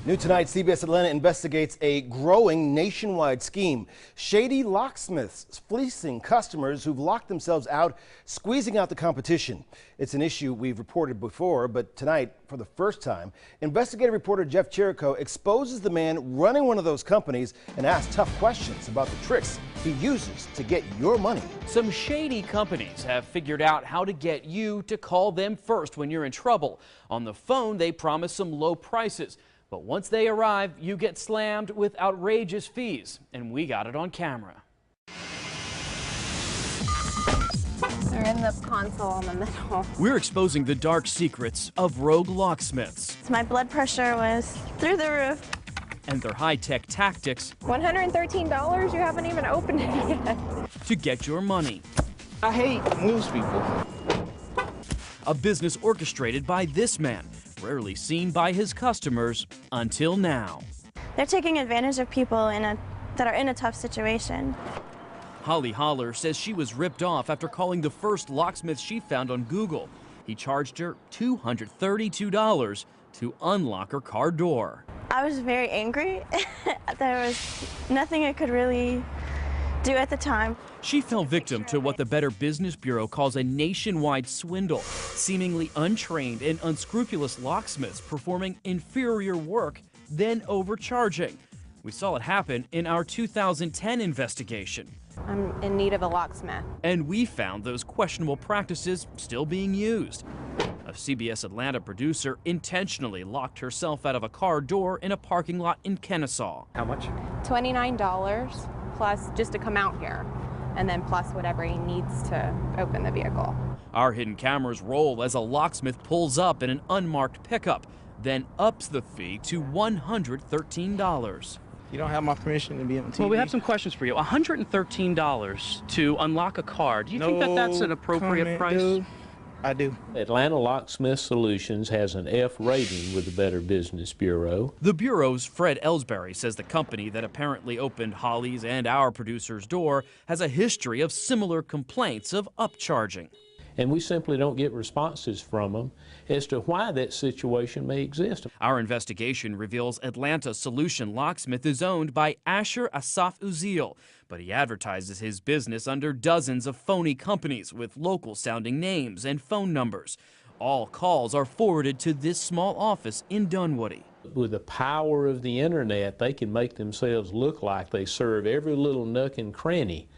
New tonight, CBS Atlanta investigates a growing nationwide scheme. Shady locksmiths fleecing customers who've locked themselves out, squeezing out the competition. It's an issue we've reported before, but tonight, for the first time, investigative reporter Jeff Jericho exposes the man running one of those companies and asks tough questions about the tricks he uses to get your money. Some shady companies have figured out how to get you to call them first when you're in trouble. On the phone, they promise some low prices. But once they arrive, you get slammed with outrageous fees, and we got it on camera. They're in the console in the middle. We're exposing the dark secrets of rogue locksmiths. My blood pressure was through the roof. And their high-tech tactics. $113? You haven't even opened it yet. To get your money. I hate news people. A business orchestrated by this man, rarely seen by his customers until now. They're taking advantage of people that are in a tough situation. Holly Holler says she was ripped off after calling the first locksmith she found on Google. He charged her $232 to unlock her car door. I was very angry. There was nothing I could really do at the time. She fell victim to what the Better Business Bureau calls a nationwide swindle. Seemingly untrained and unscrupulous locksmiths performing inferior work, then overcharging. We saw it happen in our 2010 investigation. I'm in need of a locksmith. And we found those questionable practices still being used. A CBS Atlanta producer intentionally locked herself out of a car door in a parking lot in Kennesaw. How much? $29 plus just to come out here, and then plus whatever he needs to open the vehicle. Our hidden cameras roll as a locksmith pulls up in an unmarked pickup, then ups the fee to $113. You don't have my permission to be on TV? Well, we have some questions for you. $113 to unlock a car. Do you think that that's an appropriate price? Dude. I do. Atlanta Locksmith Solutions has an F rating with the Better Business Bureau. The Bureau's Fred Ellsbury says the company that apparently opened Holly's and our producer's door has a history of similar complaints of upcharging. And we simply don't get responses from them as to why that situation may exist. Our investigation reveals Atlanta Solution Locksmith is owned by Asher Asaf Uziel, but he advertises his business under dozens of phony companies with local-sounding names and phone numbers. All calls are forwarded to this small office in Dunwoody. With the power of the internet, they can make themselves look like they serve every little nook and cranny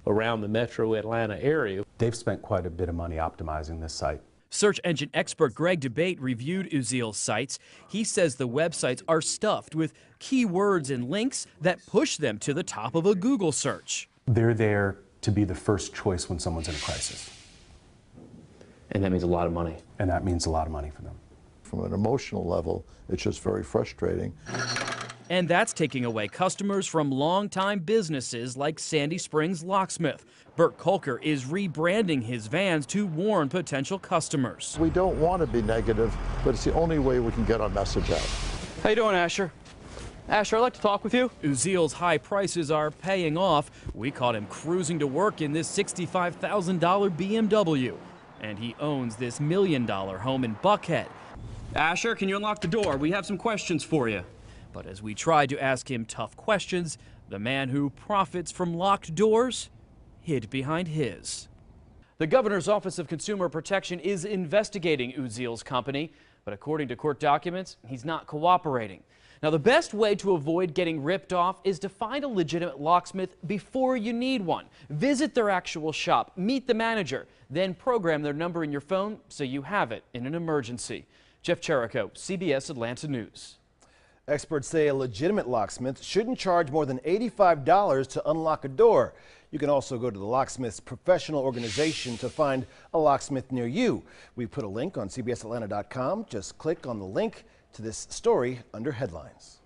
around the metro Atlanta area. They've spent quite a bit of money optimizing this site. Search engine expert Greg DeBate reviewed Uziel's sites. He says the websites are stuffed with keywords and links that push them to the top of a Google search. They're there to be the first choice when someone's in a crisis. And that means a lot of money. And that means a lot of money for them. From an emotional level, it's just very frustrating. And that's taking away customers from longtime businesses like Sandy Springs Locksmith. Bert Kolker is rebranding his vans to warn potential customers. We don't want to be negative, but it's the only way we can get our message out. How you doing, Asher? Asher, I'd like to talk with you. Uziel's high prices are paying off. We caught him cruising to work in this $65,000 BMW. And he owns this $1 million home in Buckhead. Asher, can you unlock the door? We have some questions for you. But as we tried to ask him tough questions, the man who profits from locked doors hid behind his. The governor's Office of Consumer Protection is investigating Uziel's company, but according to court documents, he's not cooperating. Now, the best way to avoid getting ripped off is to find a legitimate locksmith before you need one. Visit their actual shop, meet the manager, then program their number in your phone so you have it in an emergency. Jeff Jericho, CBS Atlanta News. Experts say a legitimate locksmith shouldn't charge more than $85 to unlock a door. You can also go to the locksmith's professional organization to find a locksmith near you. We put a link on cbsatlanta.com. Just click on the link to this story under headlines.